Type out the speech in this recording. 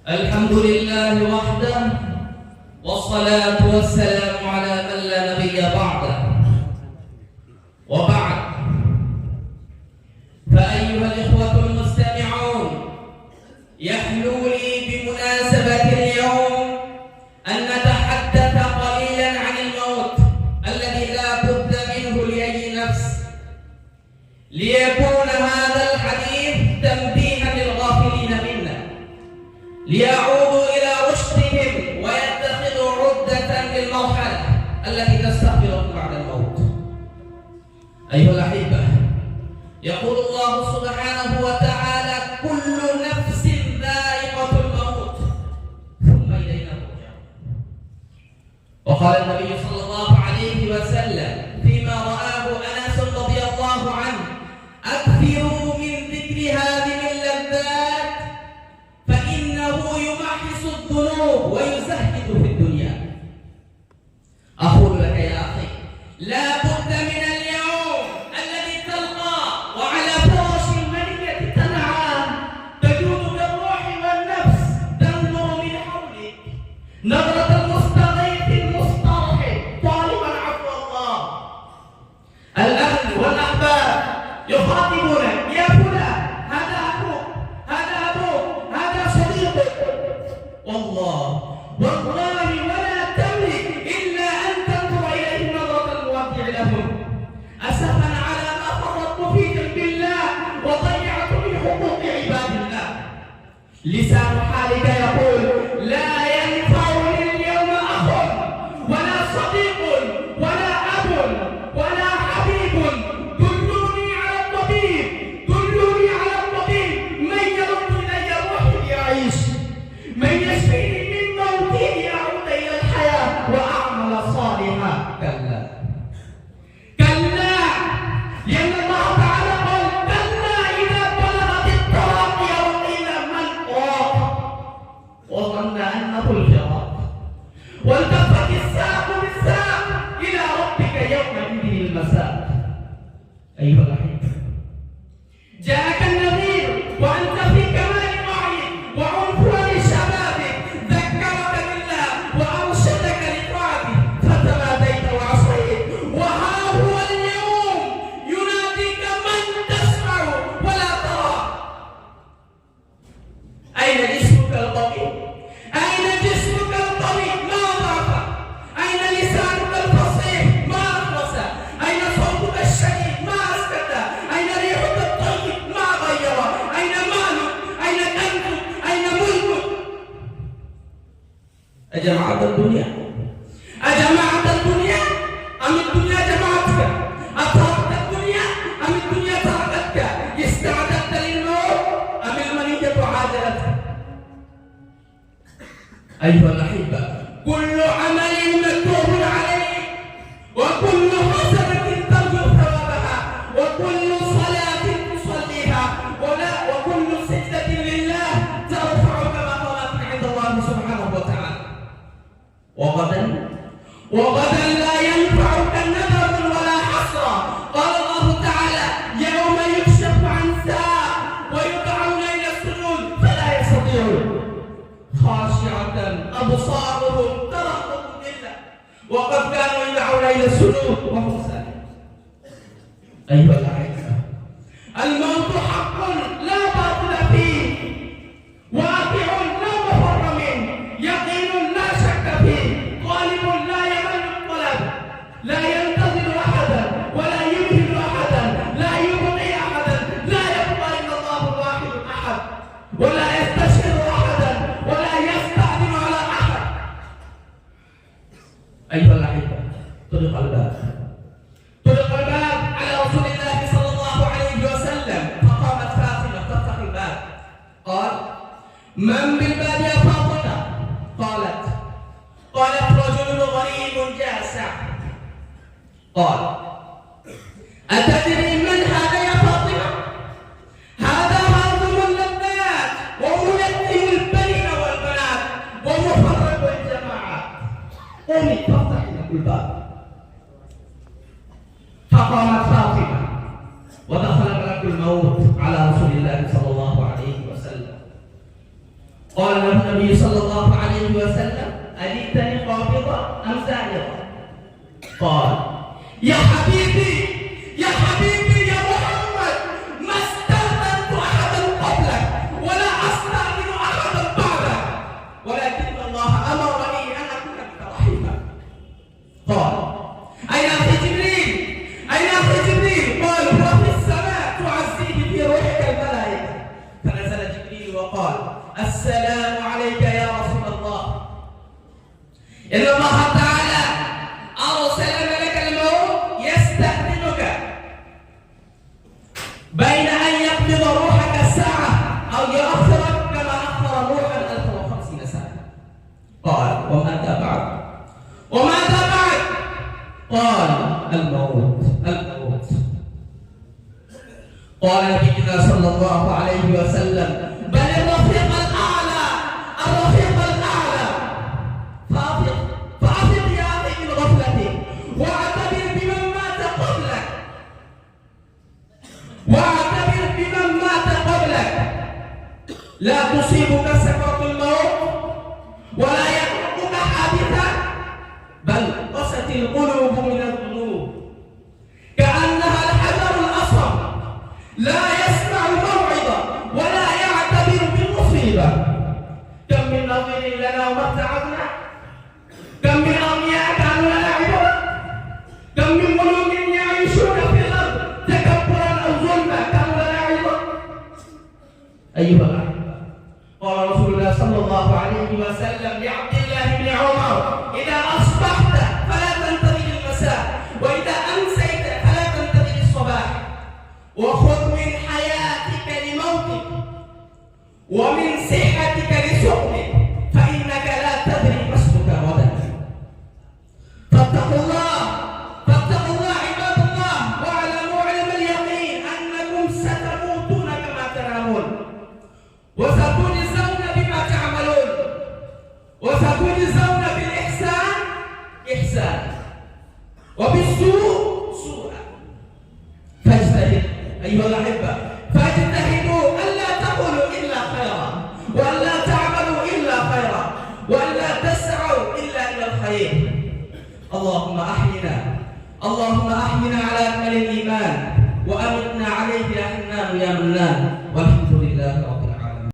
الحمد لله وحده، والصلاة والسلام على من لا نبي بعده. وبعد، فأيها الإخوة المستمعون، يحلو لي بمناسبة اليوم أن نتحدث قليلا عن الموت الذي لا بد منه لأي نفس، ليكون هذا الحديث تنبيها للغافلين منا ليعودوا إلى رشدهم ويتخذوا عدة للمرحلة التي تستقبلهم بعد الموت. أيها الأحبة، يقول الله سبحانه وتعالى: كل نفس ذائقة الموت ثم إلينا ترجعون. وقال النبي صلى الله عليه وسلم فيما رآه أنس رضي الله عنه: أكثروا من ذكر هذه اللذات فإنه يمحص الذنوب ويزهد في الدنيا. أقول لك يا أخي، لا بد من اليوم الذي تلقى وعلى فراش المنية تنعم، تجود بالروح والنفس، تنظر من حولك نظرة المستغيث المسترحم طالبا عفو الله. الأهل والأحباب يخاطبونك: يا فلان، هذا أخوك، هذا أبوك، هذا صديقك. والله ولا تملك إلا أن تنظر إليه نظرة المودع لهم، أسفا على ما فرطت في جنب الله وضيعت من حقوق عباد الله. لسان حالك يقول: لا ينفعني اليوم أخ ولا صديق ولا أب ولا حبيب. دلوني على الطبيب، دلوني على الطبيب، من يرد إلي روحي لأعيش، من يشفيني من موتي لأعود إلى الحياة وأعمل صالحا. كلا كلا، لأن الله تعالى قال: كلا إذا بلغت التراقي وقيل من راق وظن أنه الفراق والتفت الساق بالساق إلى ربك يومئذ المساق. أيها الأحبة، جاءك النذير وأنت في كمال وعيك وعنفوان شبابك، ذكرك بالله وأرشدك لطاعته فتماديت وعصيت، وها هو اليوم يناديك من تسمع ولا ترى. أين جسمك القوي؟ أين جسمك القوي؟ ما ضعف؟ أين لسانك الفصيح؟ ما أخلص؟ أين صوتك الشديد؟ ما أسكت؟ أين ريحك الطيب؟ ما غير؟ أين مالك؟ أين كنزك؟ أين ملكك؟ أجمعت الدنيا؟ أجمعت الدنيا؟ أم الدنيا جمعتك؟ أتركت الدنيا أم الدنيا تركتك؟ استعددت للموت أم المنية عادلتك؟ أيها الأحبة، كل عمل مكتوب عليك، وكل حسنة ترجو ثوابها، وكل صلاة تصليها، وكل سجدة لله ترفعك مقامات عند الله سبحانه وتعالى. وغدا لا ينفعك ندم ولا حسرة. قال الله تعالى: يوم يكشف عن ساق ويدعون إلى السجود فلا يستطيعون، خاشعة أبصارهم ترهقهم ذلة وقد كانوا يدعون إلى السجود وهم سالمون. أيها الأحبة، الموت حق لا باطل فيه، واقع لا مفر منه، يقين لا شك فيه، طالب لا يمل الطلب، لا ينتظر أحدا ولا يمهل أحدا، لا يبقي أحدا، لا يبقى إلا الله الواحد الأحد، ولا يستشهد أحدا ولا يستأذن على أحد. أيها الأحبة، طرق الباب على رسول الله صلى الله عليه وسلم، فقامت فاطمة تفتح الباب. قال: من بالباب يا فاطمة؟ قالت: رجل غريب جاسع. قال: أتدري من هذا يا فاطمة؟ هذا هاضم اللذات وميتم البنين والبنات ومفرق الجماعات. قومي فافتحي لك الباب. فقامت فاطمة ودخل ملك الموت على رسول الله صلى الله عليه قال له النبي صلى الله عليه وسلم: أجئتني قابضة أم زائرة؟ قال: يا حبيبي يا حبيبي يا محمد، ما استأذنت أحدا قبلك ولا أستأذن أحدا بعدك، ولكن الله أمرني أن أكون بك رحيما. قال: أين أخي جبريل؟ أين أخي جبريل؟ قال: هو في السماء تعزيه في روحك الملائكة. فنزل جبريل وقال: السلام عليك يا رسول الله، إن الله تعالى أرسل ملك الموت يستأذنك بين أن يقبض روحك الساعة أو يؤخرك كما أخر نوحا 1050 سنة. قال: وماذا بعد؟ وماذا بعد؟ قال: الموت. قال نبينا صلى الله عليه وسلم: بل الرفيق الأعلى، الرفيق الأعلى. فأفق يا أخي من غفلتك واعتبر بمن مات قبلك، واعتبر بمن مات قبلك. لا تصيبك سكرة الموت ولا يتركك حادثا، بل قست القلوب من الذنوب كأنها الحجر الأصم، لا يسمع موعظة ولا يعتبر بالمصيبة. كم من ناظرين لنا ومتعبنا، كم من أغنياء كانوا لنا عبرة، كم من ملوك يعيشون في الأرض تكبرا أو ظلما كانوا لنا عبرة. أيها الأحبة، قال رسول الله صلى الله عليه وسلم لعبد الله بن عمر: إذا أصبحت فلا تنتظر المساء، وإذا أمسيت فلا تنتظر الصباح، وخذ من حياتك لموتك ومن صحتك لسقمك، فإنك لا تدري ما اسمك غدا. فاتقوا الله عباد الله، واعلموا علم اليقين أنكم ستموتون كما تنامون، وستجزون بما تعملون، وستجزون بالإحسان إحسانا وبالسوء سوءا. فاجتهدوا أيها الأحبة، فاجتهدوا ألا تقولوا إلا خيرا، وألا تعملوا إلا خيرا، وألا تسعوا إلا إلى الخير. اللهم أحينا على أكمل الإيمان، وأمتنا عليه يا حنان يا منان.